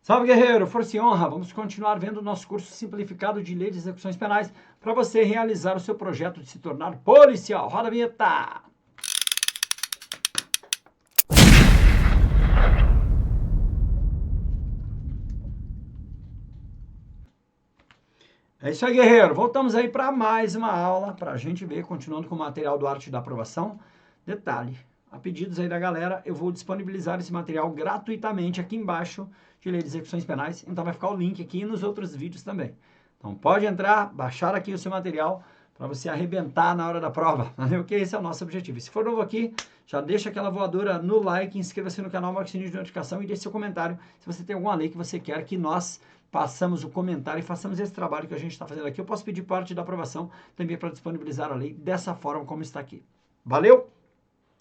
Salve, guerreiro! Força e honra! Vamos continuar vendo o nosso curso simplificado de Lei de Execuções Penais para você realizar o seu projeto de se tornar policial. Roda a vinheta! É isso aí, guerreiro! Voltamos aí para mais uma aula para a gente ver, continuando com o material do Arte da Aprovação. Detalhe, a pedidos aí da galera, eu vou disponibilizar esse material gratuitamente aqui embaixo de Lei de Execuções Penais, então vai ficar o link aqui nos outros vídeos também. Então pode entrar, baixar aqui o seu material para você arrebentar na hora da prova, valeu? Que esse é o nosso objetivo. E se for novo aqui, já deixa aquela voadora no like, inscreva-se no canal, marque o sininho de notificação e deixe seu comentário se você tem alguma lei que você quer que nós passamos o comentário e façamos esse trabalho que a gente está fazendo aqui. Eu posso pedir parte da aprovação também para disponibilizar a lei dessa forma como está aqui. Valeu?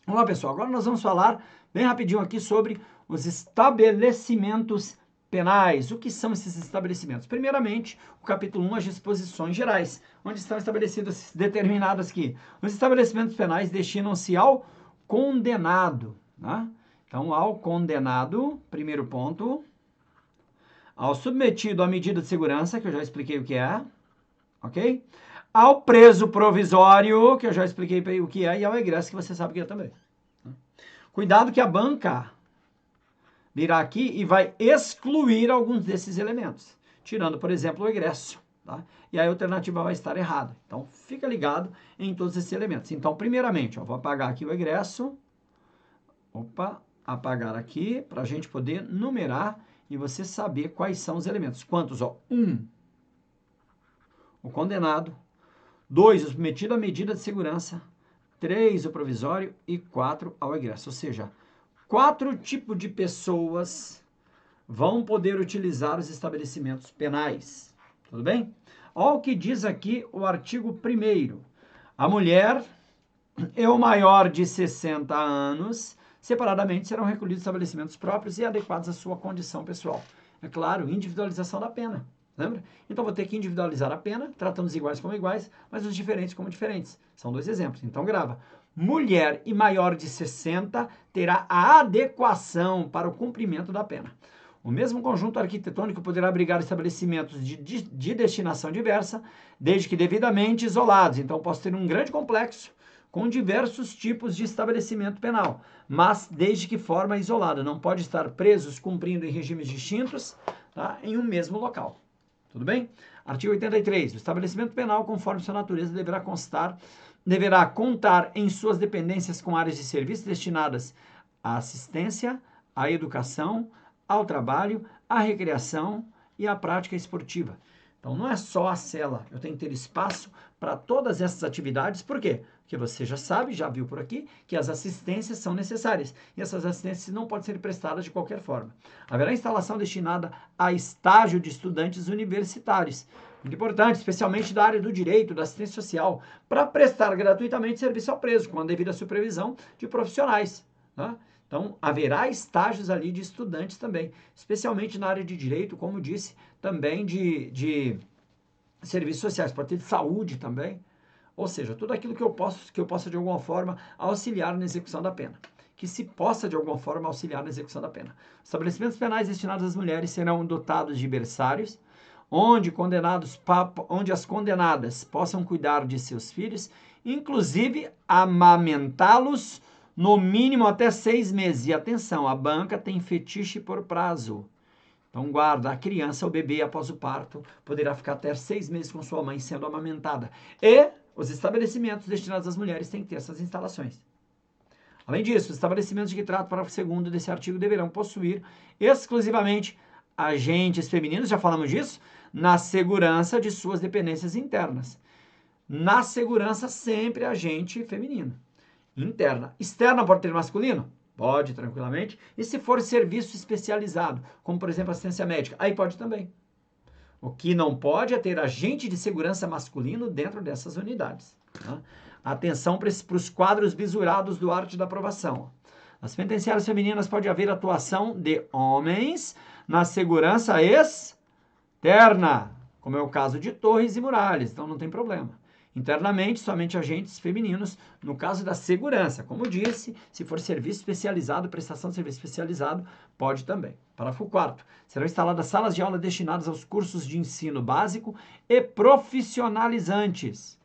Vamos lá, pessoal. Agora nós vamos falar bem rapidinho aqui sobre os estabelecimentos penais. O que são esses estabelecimentos? Primeiramente, o capítulo 1, as disposições gerais, onde estão estabelecidas, determinadas que os estabelecimentos penais destinam-se ao condenado, né? Então, ao condenado, primeiro ponto, ao submetido à medida de segurança, que eu já expliquei o que é, ok? Ao preso provisório, que eu já expliquei o que é, e ao egresso, que você sabe o que é também. Cuidado que a banca virá aqui e vai excluir alguns desses elementos, tirando, por exemplo, o egresso, tá? E aí a alternativa vai estar errada. Então, fica ligado em todos esses elementos. Então, primeiramente, ó, vou apagar aqui o egresso. Opa, apagar aqui, para a gente poder numerar e você saber quais são os elementos. Quantos? Ó, 1, o condenado. 2, o submetido à medida de segurança. 3, o provisório. E 4, ao egresso. Ou seja, 4 tipos de pessoas vão poder utilizar os estabelecimentos penais. Tudo bem? Olha o que diz aqui o artigo 1º. A mulher e o maior de 60 anos, separadamente, serão recolhidos estabelecimentos próprios e adequados à sua condição pessoal. É claro, individualização da pena. Lembra? Então, vou ter que individualizar a pena, tratando os iguais como iguais, mas os diferentes como diferentes. São 2 exemplos. Então, grava. Mulher e maior de 60 terá a adequação para o cumprimento da pena. O mesmo conjunto arquitetônico poderá abrigar estabelecimentos de destinação diversa, desde que devidamente isolados. Então, posso ter um grande complexo com diversos tipos de estabelecimento penal, mas desde que forma isolada. Não pode estar presos cumprindo em regimes distintos, tá, em um mesmo local. Tudo bem? Artigo 83. O estabelecimento penal, conforme sua natureza, deverá contar em suas dependências com áreas de serviço destinadas à assistência, à educação, ao trabalho, à recreação e à prática esportiva. Então, não é só a cela. Eu tenho que ter espaço para todas essas atividades. Por quê? Porque você já sabe, já viu por aqui, que as assistências são necessárias. E essas assistências não podem ser prestadas de qualquer forma. Haverá instalação destinada a estágio de estudantes universitários. Muito importante, especialmente da área do direito, da assistência social, para prestar gratuitamente serviço ao preso, com a devida supervisão de profissionais, tá? Então, haverá estágios ali de estudantes também, especialmente na área de direito, como disse, também de serviços sociais, pode ter de saúde também, ou seja, tudo aquilo que eu possa de alguma forma auxiliar na execução da pena, que se possa de alguma forma auxiliar na execução da pena. Estabelecimentos penais destinados às mulheres serão dotados de berçários, onde as condenadas possam cuidar de seus filhos, inclusive amamentá-los no mínimo até 6 meses. E atenção, a banca tem fetiche por prazo. Então, guarda, a criança, o bebê, após o parto, poderá ficar até 6 meses com sua mãe sendo amamentada. E os estabelecimentos destinados às mulheres têm que ter essas instalações. Além disso, os estabelecimentos de que trato para o 2º desse artigo deverão possuir exclusivamente agentes femininos, já falamos disso, na segurança de suas dependências internas. Na segurança, sempre agente feminino. Interna. Externa pode ter masculino? Pode, tranquilamente. E se for serviço especializado, como por exemplo assistência médica, aí pode também. O que não pode é ter agente de segurança masculino dentro dessas unidades. Tá? Atenção para os quadros bisurados do Arte da Aprovação. Nas penitenciárias femininas pode haver atuação de homens na segurança externa, como é o caso de Torres e Muralhas, então não tem problema. Internamente, somente agentes femininos, no caso da segurança. Como eu disse, se for serviço especializado, prestação de serviço especializado, pode também. Parágrafo 4º. Serão instaladas salas de aula destinadas aos cursos de ensino básico e profissionalizantes.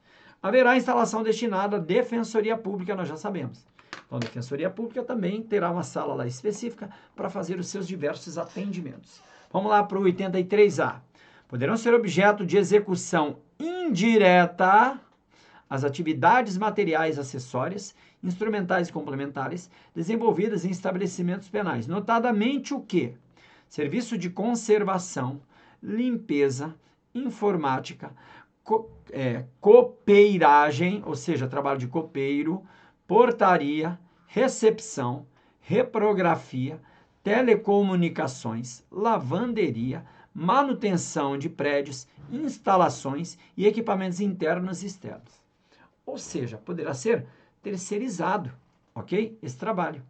Haverá instalação destinada à Defensoria Pública, nós já sabemos. Então, a Defensoria Pública também terá uma sala lá específica para fazer os seus diversos atendimentos. Vamos lá para o 83A. Poderão ser objeto de execução indireta as atividades materiais acessórias, instrumentais e complementares desenvolvidas em estabelecimentos penais. Notadamente o quê? Serviço de conservação, limpeza, informática, copeiragem, ou seja, trabalho de copeiro, portaria, recepção, reprografia, telecomunicações, lavanderia, manutenção de prédios, instalações e equipamentos internos e externos. Ou seja, poderá ser terceirizado, ok? Esse trabalho.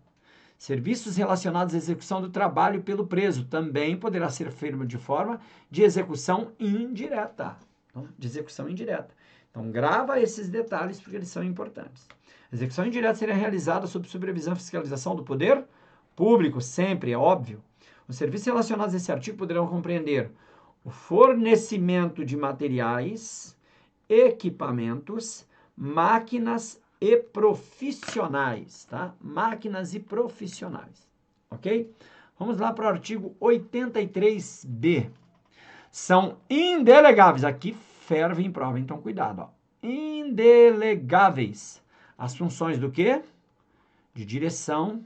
Serviços relacionados à execução do trabalho pelo preso também poderá ser feito de forma de execução indireta. Então, de execução indireta. Então, grava esses detalhes porque eles são importantes. A execução indireta será realizada sob supervisão e fiscalização do poder público, sempre, é óbvio. Os serviços relacionados a esse artigo poderão compreender o fornecimento de materiais, equipamentos, máquinas e profissionais, tá? Máquinas e profissionais, ok? Vamos lá para o artigo 83B. São indelegáveis, aqui ferve em prova, então cuidado, ó. Indelegáveis. As funções do quê? De direção,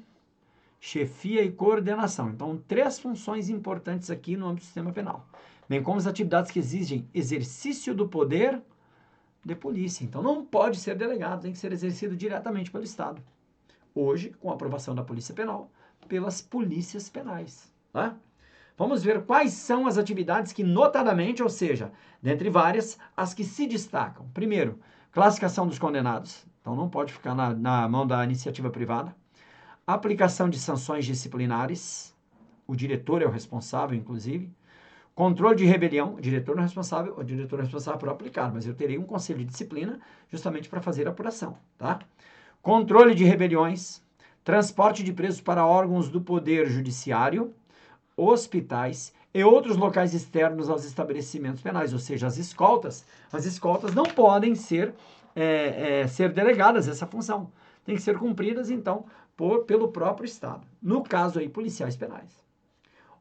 chefia e coordenação. Então, 3 funções importantes aqui no âmbito do sistema penal. Bem como as atividades que exigem exercício do poder de polícia. Então, não pode ser delegado, tem que ser exercido diretamente pelo Estado. Hoje, com a aprovação da Polícia Penal, pelas polícias penais. Tá? Vamos ver quais são as atividades que, notadamente, ou seja, dentre várias, as que se destacam. Primeiro, classificação dos condenados. Então, não pode ficar na mão da iniciativa privada. Aplicação de sanções disciplinares. O diretor é o responsável, inclusive. Controle de rebelião, o diretor não é responsável, o diretor é responsável por aplicar, mas eu terei um conselho de disciplina justamente para fazer a apuração, tá? Controle de rebeliões, transporte de presos para órgãos do Poder Judiciário, hospitais e outros locais externos aos estabelecimentos penais, ou seja, as escoltas não podem ser delegadas essa função, tem que ser cumpridas, então, pelo próprio Estado, no caso aí, policiais penais.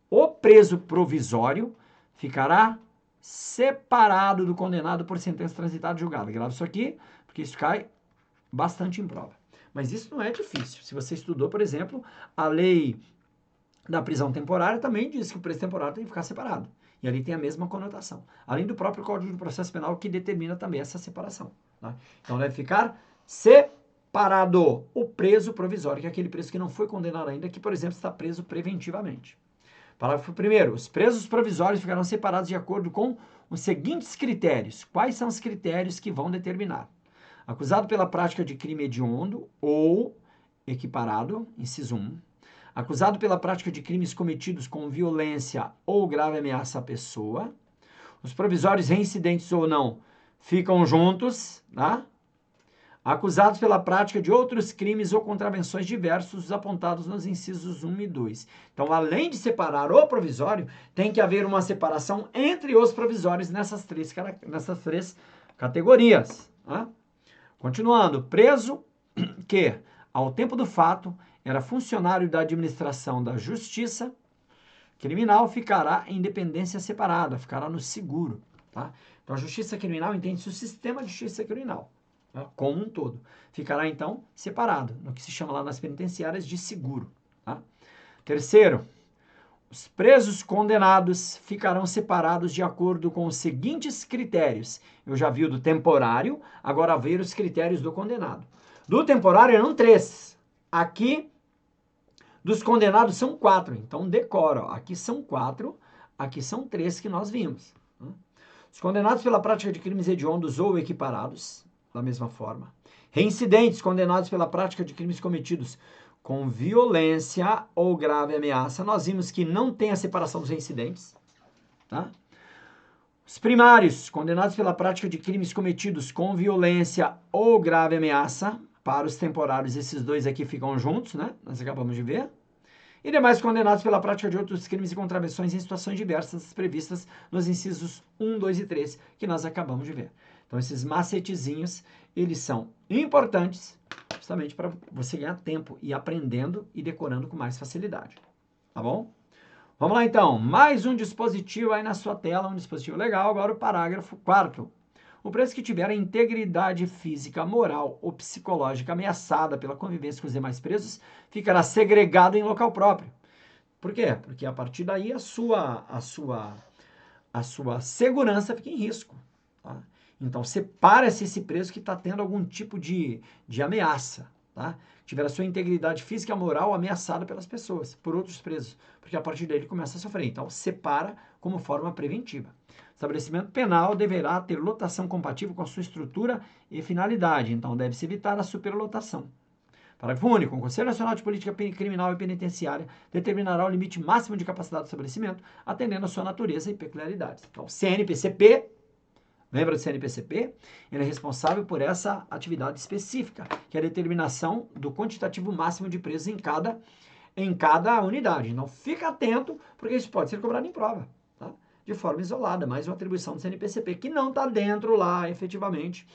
O preso provisório ficará separado do condenado por sentença transitada e julgada. Grava isso aqui, porque isso cai bastante em prova. Mas isso não é difícil. Se você estudou, por exemplo, a lei da prisão temporária também diz que o preso temporário tem que ficar separado. E ali tem a mesma conotação. Além do próprio Código de Processo Penal, que determina também essa separação. Tá? Então, deve ficar separado o preso provisório, que é aquele preso que não foi condenado ainda, que, por exemplo, está preso preventivamente. Parágrafo 1º. Os presos provisórios ficarão separados de acordo com os seguintes critérios. Quais são os critérios que vão determinar? Acusado pela prática de crime hediondo ou equiparado, inciso 1. Acusado pela prática de crimes cometidos com violência ou grave ameaça à pessoa. Os provisórios reincidentes ou não ficam juntos, tá? Acusados pela prática de outros crimes ou contravenções diversos apontados nos incisos 1 e 2. Então, além de separar o provisório, tem que haver uma separação entre os provisórios nessas três categorias. Tá? Continuando, preso que, ao tempo do fato, era funcionário da administração da justiça criminal, ficará em dependência separada, ficará no seguro. Tá? Então, a justiça criminal entende-se o sistema de justiça criminal. Como um todo. Ficará, então, separado, no que se chama lá nas penitenciárias de seguro. Tá? Terceiro, os presos condenados ficarão separados de acordo com os seguintes critérios. Eu já vi o do temporário, agora ver os critérios do condenado. Do temporário eram 3. Aqui, dos condenados são 4. Então, decora. Ó. Aqui são 4, aqui são 3 que nós vimos. Os condenados pela prática de crimes hediondos ou equiparados, da mesma forma. Reincidentes condenados pela prática de crimes cometidos com violência ou grave ameaça. Nós vimos que não tem a separação dos reincidentes. Tá? Os primários, condenados pela prática de crimes cometidos com violência ou grave ameaça. Para os temporários, esses dois aqui ficam juntos, né? Nós acabamos de ver. E demais condenados pela prática de outros crimes e contravenções em situações diversas previstas nos incisos 1, 2 e 3, que nós acabamos de ver. Então, esses macetezinhos, eles são importantes justamente para você ganhar tempo e ir aprendendo e decorando com mais facilidade. Tá bom? Vamos lá, então. Mais um dispositivo aí na sua tela, um dispositivo legal. Agora o parágrafo 4º. O preso que tiver a integridade física, moral ou psicológica ameaçada pela convivência com os demais presos ficará segregado em local próprio. Por quê? Porque a partir daí a sua segurança fica em risco. Tá? Então, separa-se esse preso que está tendo algum tipo de ameaça. Tá? Tiver a sua integridade física e moral ameaçada pelas pessoas, por outros presos. Porque a partir daí ele começa a sofrer. Então, separa como forma preventiva. O estabelecimento penal deverá ter lotação compatível com a sua estrutura e finalidade. Então, deve-se evitar a superlotação. Parágrafo único. O Conselho Nacional de Política Criminal e Penitenciária determinará o limite máximo de capacidade do estabelecimento, atendendo à sua natureza e peculiaridades. Então, CNPCP, lembra do CNPCP? Ele é responsável por essa atividade específica, que é a determinação do quantitativo máximo de presos em cada unidade. Então, fica atento, porque isso pode ser cobrado em prova, tá? De forma isolada, mais uma atribuição do CNPCP, que não está dentro lá, efetivamente,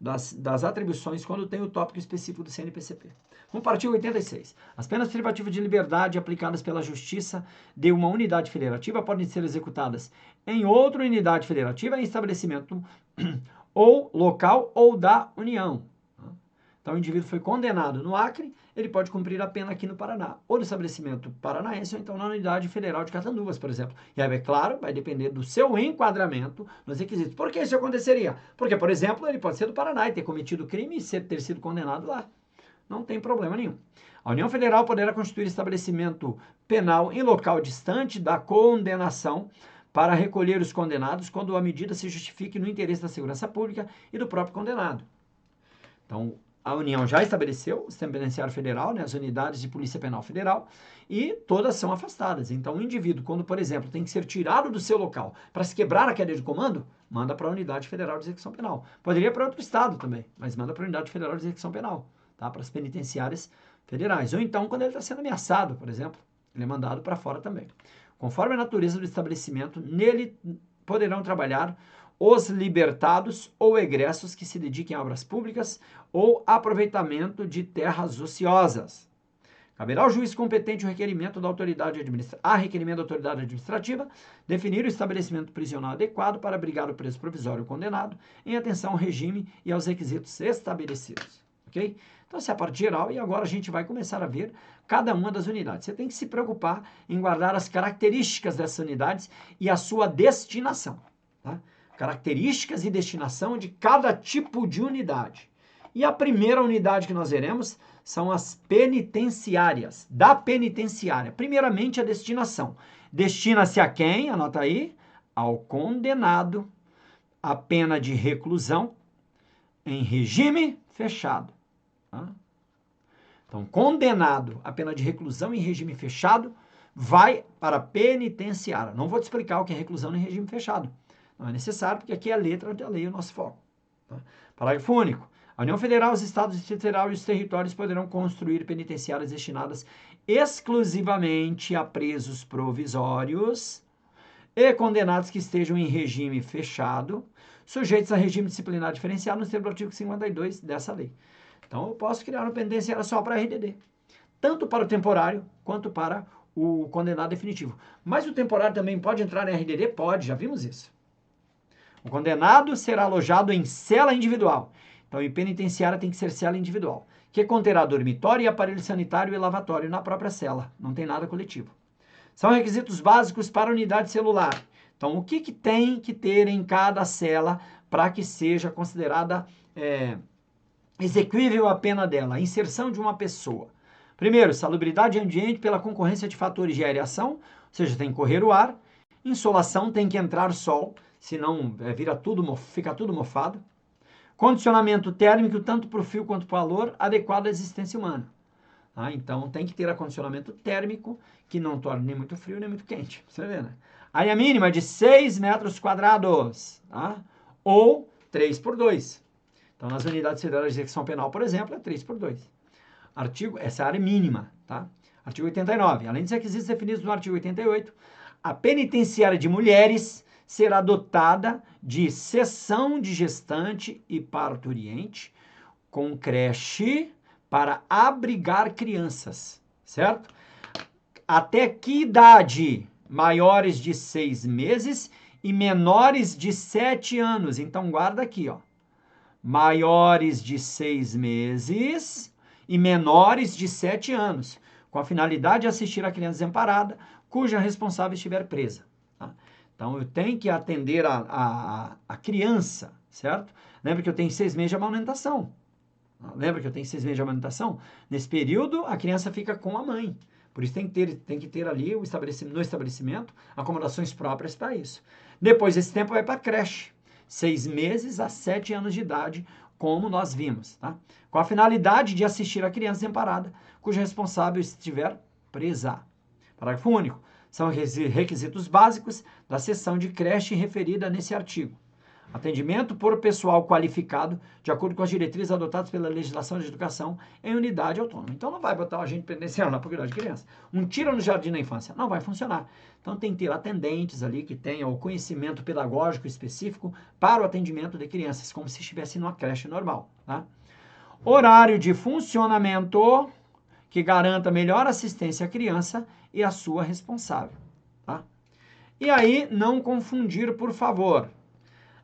das atribuições quando tem o tópico específico do CNPCP. Vamos para o artigo 86. As penas privativas de liberdade aplicadas pela Justiça de uma unidade federativa podem ser executadas em outra unidade federativa em estabelecimento ou local ou da União. Então, o indivíduo foi condenado no Acre, ele pode cumprir a pena aqui no Paraná, ou no estabelecimento paranaense, ou então na unidade federal de Catanduvas, por exemplo. E aí, é claro, vai depender do seu enquadramento nos requisitos. Por que isso aconteceria? Porque, por exemplo, ele pode ser do Paraná e ter cometido crime e ter sido condenado lá. Não tem problema nenhum. A União Federal poderá constituir estabelecimento penal em local distante da condenação para recolher os condenados quando a medida se justifique no interesse da segurança pública e do próprio condenado. Então, a União já estabeleceu o Sistema Penitenciário Federal, né, as unidades de Polícia Penal Federal, e todas são afastadas. Então, o indivíduo, quando, por exemplo, tem que ser tirado do seu local para se quebrar a cadeia de comando, manda para a Unidade Federal de Execução Penal. Poderia para outro estado também, mas manda para a Unidade Federal de Execução Penal, tá? Para as penitenciárias federais. Ou então, quando ele está sendo ameaçado, por exemplo, ele é mandado para fora também. Conforme a natureza do estabelecimento, nele poderão trabalhar os libertados ou egressos que se dediquem a obras públicas ou aproveitamento de terras ociosas. Caberá ao juiz competente o requerimento da autoridade administrativa definir o estabelecimento prisional adequado para abrigar o preso provisório condenado em atenção ao regime e aos requisitos estabelecidos. Ok? Então, essa é a parte geral e agora a gente vai começar a ver cada uma das unidades. Você tem que se preocupar em guardar as características dessas unidades e a sua destinação, tá? Características e destinação de cada tipo de unidade. E a primeira unidade que nós veremos são as penitenciárias, da penitenciária. Primeiramente, a destinação. Destina-se a quem? Anota aí. Ao condenado a pena de reclusão em regime fechado. Tá? Então, condenado a pena de reclusão em regime fechado vai para a penitenciária. Não vou te explicar o que é reclusão em regime fechado. Não é necessário, porque aqui é a letra da lei, o nosso foco. Tá? Parágrafo único. A União Federal, os Estados, o Distrito Federal e os territórios poderão construir penitenciárias destinadas exclusivamente a presos provisórios e condenados que estejam em regime fechado, sujeitos a regime disciplinar diferenciado nos termos do artigo 52 dessa lei. Então, eu posso criar uma penitenciária só para RDD, tanto para o temporário quanto para o condenado definitivo. Mas o temporário também pode entrar em RDD? Pode, já vimos isso. O condenado será alojado em cela individual. Então, em penitenciária tem que ser cela individual, que conterá dormitório e aparelho sanitário e lavatório na própria cela. Não tem nada coletivo. São requisitos básicos para a unidade celular. Então, o que tem que ter em cada cela para que seja considerada exequível a pena dela? A inserção de uma pessoa. Primeiro, salubridade ambiente pela concorrência de fatores de aereação, ou seja, tem que correr o ar. Insolação, tem que entrar sol, senão fica tudo mofado. Condicionamento térmico, tanto para o frio quanto para o calor, adequado à existência humana. Tá? Então, tem que ter acondicionamento térmico, que não torne nem muito frio nem muito quente. Você vê, né? Área mínima é de 6 metros quadrados, tá? Ou 3 por 2. Então, nas unidades federais de execução penal, por exemplo, é 3 por 2. Essa é a área mínima, tá? Artigo 89. Além dos requisitos definidos no artigo 88, a penitenciária de mulheres será dotada de seção de gestante e parturiente com creche para abrigar crianças, certo? Até que idade? Maiores de 6 meses e menores de 7 anos. Então, guarda aqui, ó. Maiores de 6 meses e menores de 7 anos, com a finalidade de assistir a criança desamparada, cuja responsável estiver presa. Tá? Então, eu tenho que atender a criança, certo? Lembra que eu tenho 6 meses de amamentação. Lembra que eu tenho 6 meses de amamentação? Nesse período, a criança fica com a mãe. Por isso tem que ter ali no estabelecimento acomodações próprias para isso. Depois desse tempo vai para a creche. 6 meses a 7 anos de idade, como nós vimos, tá? Com a finalidade de assistir a criança desamparada, cuja responsável estiver presa. Parágrafo único. São requisitos básicos da seção de creche referida nesse artigo. Atendimento por pessoal qualificado, de acordo com as diretrizes adotadas pela legislação de educação em unidade autônoma. Então, não vai botar o agente penitenciário lá para cuidar de criança. Um tiro no jardim da infância. Não vai funcionar. Então, tem que ter atendentes ali que tenham o conhecimento pedagógico específico para o atendimento de crianças, como se estivesse numa creche normal. Tá? Horário de funcionamento que garanta melhor assistência à criança e à sua responsável. Tá? E aí, não confundir, por favor.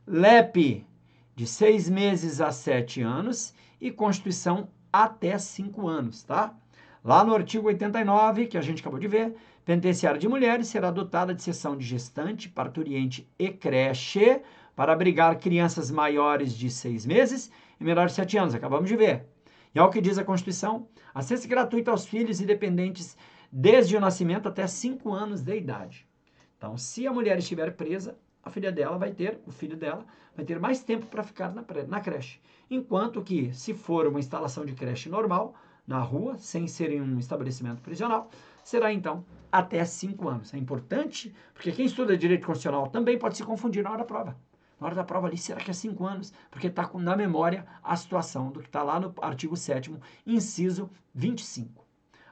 LEP, de 6 meses a 7 anos e Constituição até 5 anos, tá? Lá no artigo 89, que a gente acabou de ver, penitenciária de mulheres será dotada de seção de gestante, parturiente e creche para abrigar crianças maiores de 6 meses e menores de 7 anos, acabamos de ver. E ao que diz a Constituição, acesso gratuito aos filhos e dependentes desde o nascimento até 5 anos de idade. Então, se a mulher estiver presa, o filho dela vai ter mais tempo para ficar na creche. Enquanto que, se for uma instalação de creche normal, na rua, sem ser em um estabelecimento prisional, será então até 5 anos. É importante, porque quem estuda direito constitucional também pode se confundir na hora da prova. Na hora da prova ali, será que é 5 anos? Porque está na memória a situação do que está lá no artigo 7º, inciso 25.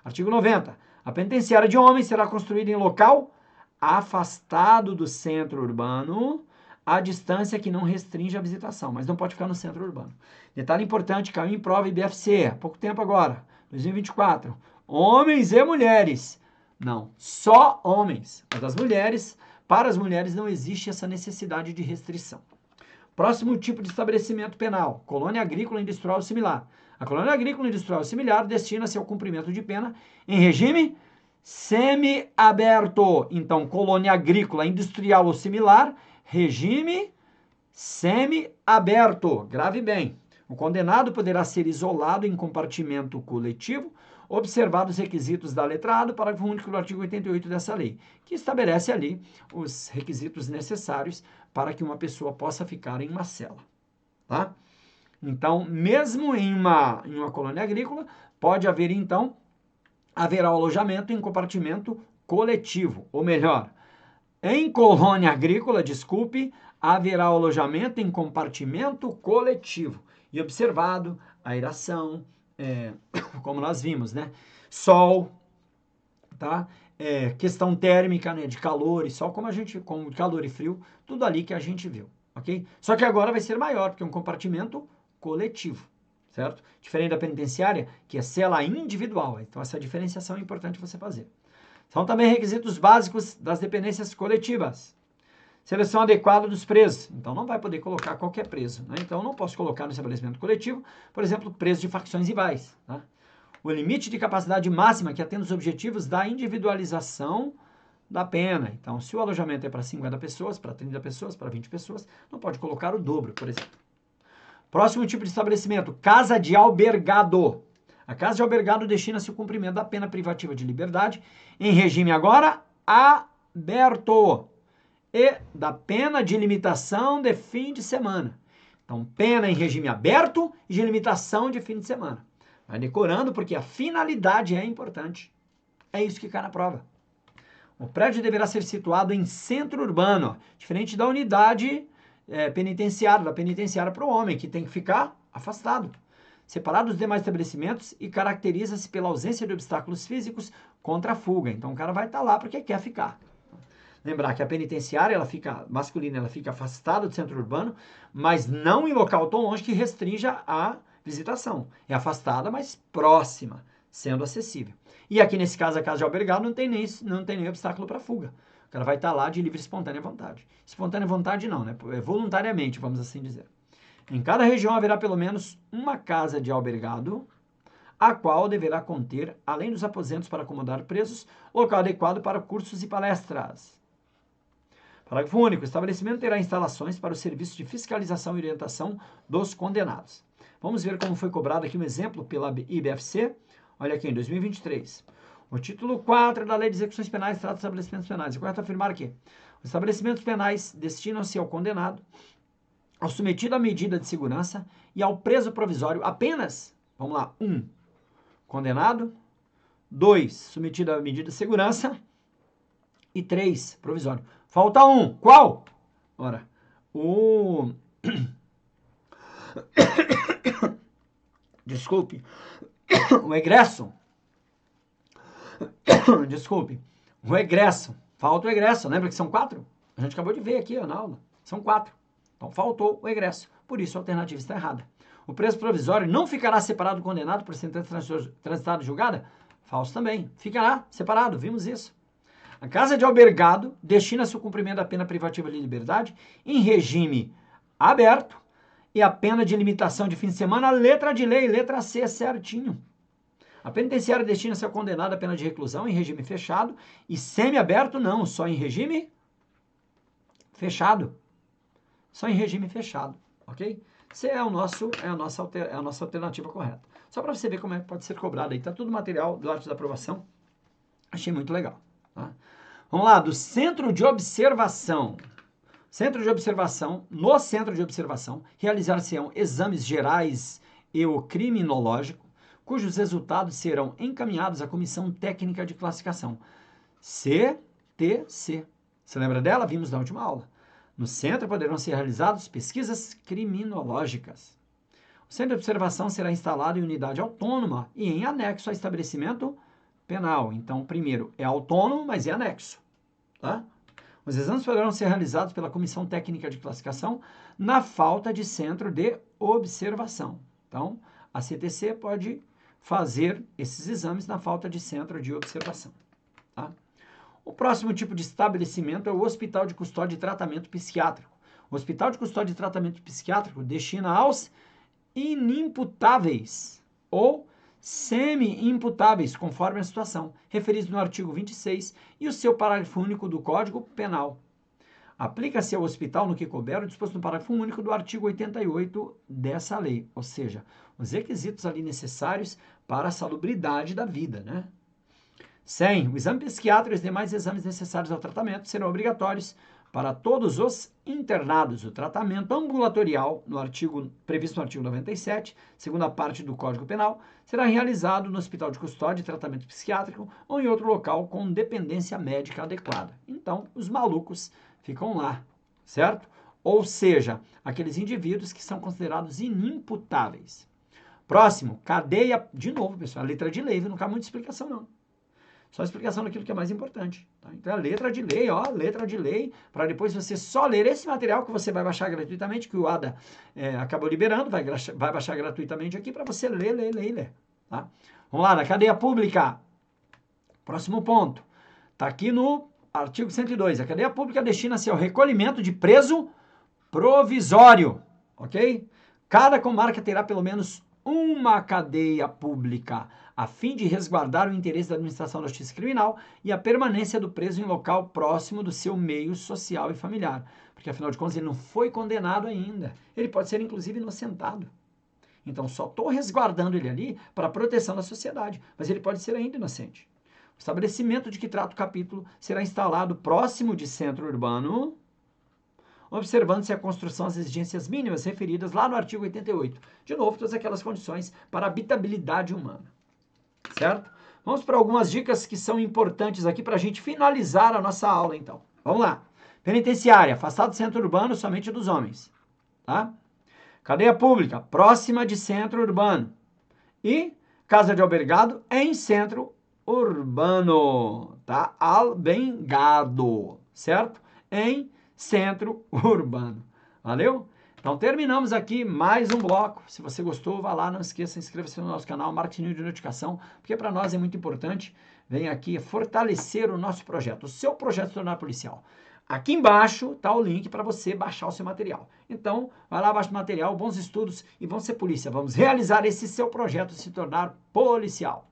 Artigo 90. A penitenciária de homens será construída em local afastado do centro urbano, a distância que não restringe a visitação, mas não pode ficar no centro urbano. Detalhe importante, caiu em prova IBFC, há pouco tempo agora, 2024. Homens e mulheres. Não, só homens. Mas as mulheres, para as mulheres não existe essa necessidade de restrição. Próximo tipo de estabelecimento penal, colônia agrícola industrial similar. A colônia agrícola industrial similar destina-se ao cumprimento de pena em regime semi-aberto. Então, colônia agrícola, industrial ou similar, regime semi-aberto. Grave bem. O condenado poderá ser isolado em compartimento coletivo, observados os requisitos da letra A do parágrafo único do artigo 88 dessa lei, que estabelece ali os requisitos necessários para que uma pessoa possa ficar em uma cela. Tá? Então, mesmo em uma colônia agrícola, pode haver, então, haverá alojamento em compartimento coletivo, ou melhor, em colônia agrícola, haverá alojamento em compartimento coletivo e observado a aeração, como nós vimos, né? Sol, tá? Questão térmica, né? De calor e sol, como calor e frio, tudo ali que a gente viu, ok? Só que agora vai ser maior, porque é um compartimento coletivo. Certo? Diferente da penitenciária, que é cela individual. Então, essa diferenciação é importante você fazer. São também requisitos básicos das dependências coletivas. Seleção adequada dos presos. Então, não vai poder colocar qualquer preso. Né? Então, não posso colocar no estabelecimento coletivo, por exemplo, preso de facções rivais. Tá? O limite de capacidade máxima que atende os objetivos da individualização da pena. Então, se o alojamento é para 50 pessoas, para 30 pessoas, para 20 pessoas, não pode colocar o dobro, por exemplo. Próximo tipo de estabelecimento, casa de albergado. A casa de albergado destina-se ao cumprimento da pena privativa de liberdade em regime agora aberto e da pena de limitação de fim de semana. Então, pena em regime aberto e de limitação de fim de semana. Vai decorando porque a finalidade é importante. É isso que cai na prova. O prédio deverá ser situado em centro urbano, diferente da unidade penitenciária, da penitenciária para o homem, que tem que ficar afastado, separado dos demais estabelecimentos e caracteriza-se pela ausência de obstáculos físicos contra a fuga. Então o cara vai estar lá porque quer ficar. Lembrar que a penitenciária, ela fica masculina, ela fica afastada do centro urbano, mas não em local tão longe que restrinja a visitação. É afastada, mas próxima, sendo acessível. E aqui nesse caso, a casa de albergado, não tem nem obstáculo para fuga. O cara vai estar lá de livre e espontânea vontade. Espontânea vontade não, né? Voluntariamente, vamos assim dizer. Em cada região haverá pelo menos uma casa de albergado, a qual deverá conter, além dos aposentos para acomodar presos, local adequado para cursos e palestras. Parágrafo único. O estabelecimento terá instalações para o serviço de fiscalização e orientação dos condenados. Vamos ver como foi cobrado aqui um exemplo pela IBFC. Olha aqui, em 2023. O título 4 da Lei de Execuções Penais trata de estabelecimentos penais. É correto afirmar aqui. Os estabelecimentos penais destinam-se ao condenado, ao submetido à medida de segurança e ao preso provisório apenas, vamos lá, 1. Condenado. 2. Submetido à medida de segurança. E 3. Provisório. Falta um. Qual? Ora, Desculpe. O egresso. Desculpe. O egresso. Falta o egresso. Lembra que são 4? A gente acabou de ver aqui na aula. São 4. Então, faltou o egresso. Por isso, a alternativa está errada. O preso provisório não ficará separado do condenado por sentença transitada e julgada? Falso também. Ficará separado. Vimos isso. A casa de albergado destina-se ao cumprimento da pena privativa de liberdade em regime aberto e a pena de limitação de fim de semana, letra de lei, letra C, certinho. A penitenciária destina-se ao condenado à pena de reclusão em regime fechado e semiaberto não, só em regime fechado. Só em regime fechado, ok? Essa é a nossa alternativa correta. Só para você ver como é que pode ser cobrado aí. Está tudo material do arte da aprovação. Achei muito legal. Tá? Vamos lá, do centro de observação. No centro de observação, realizar-se-ão exames gerais e o criminológico, cujos resultados serão encaminhados à Comissão Técnica de Classificação, CTC. Você lembra dela? Vimos na última aula. No centro poderão ser realizadas pesquisas criminológicas. O centro de observação será instalado em unidade autônoma e em anexo a estabelecimento penal. Então, primeiro, é autônomo, mas é anexo. Tá? Os exames poderão ser realizados pela Comissão Técnica de Classificação na falta de centro de observação. Então, a CTC pode fazer esses exames na falta de centro de observação. Tá? O próximo tipo de estabelecimento é o Hospital de Custódia e Tratamento Psiquiátrico. O Hospital de Custódia e Tratamento Psiquiátrico destina aos inimputáveis ou semi-imputáveis, conforme a situação, referidos no artigo 26 e o seu parágrafo único do Código Penal. Aplica-se ao hospital no que couber o disposto no parágrafo único do artigo 88 dessa lei, ou seja, os requisitos ali necessários para a salubridade da vida, né? 100. O exame psiquiátrico e os demais exames necessários ao tratamento serão obrigatórios para todos os internados. O tratamento ambulatorial, previsto no artigo 97, segunda parte do Código Penal, será realizado no Hospital de Custódia e Tratamento Psiquiátrico ou em outro local com dependência médica adequada. Então, os malucos ficam lá, certo? Ou seja, aqueles indivíduos que são considerados inimputáveis. Próximo, cadeia, de novo, pessoal, a letra de lei, não cabe muita explicação não. Só explicação daquilo que é mais importante. Tá? Então, a letra de lei, letra de lei, para depois você só ler esse material que você vai baixar gratuitamente, que o ADA acabou liberando, vai baixar gratuitamente aqui para você ler. Tá? Vamos lá, na cadeia pública. Próximo ponto. Está aqui no artigo 102. A cadeia pública destina-se ao recolhimento de preso provisório. Ok? Cada comarca terá pelo menos uma cadeia pública, a fim de resguardar o interesse da administração da justiça criminal e a permanência do preso em local próximo do seu meio social e familiar. Porque, afinal de contas, ele não foi condenado ainda. Ele pode ser, inclusive, inocentado. Então, só estou resguardando ele ali para a proteção da sociedade, mas ele pode ser ainda inocente. O estabelecimento de que trata o capítulo será instalado próximo de centro urbano observando-se a construção das exigências mínimas referidas lá no artigo 88. De novo, todas aquelas condições para a habitabilidade humana. Certo? Vamos para algumas dicas que são importantes aqui para a gente finalizar a nossa aula, então. Vamos lá. Penitenciária, afastado do centro urbano, somente dos homens. Tá? Cadeia pública, próxima de centro urbano. E casa de albergado em centro urbano. Tá? Albergado, certo? Em centro urbano. Valeu? Então, terminamos aqui mais um bloco. Se você gostou, vá lá, não esqueça, inscreva-se no nosso canal, marque o sininho de notificação, porque para nós é muito importante. Vem aqui fortalecer o nosso projeto, o seu projeto se tornar policial. Aqui embaixo está o link para você baixar o seu material. Então, vai lá, baixa o material, bons estudos e vamos ser polícia. Vamos realizar esse seu projeto se tornar policial.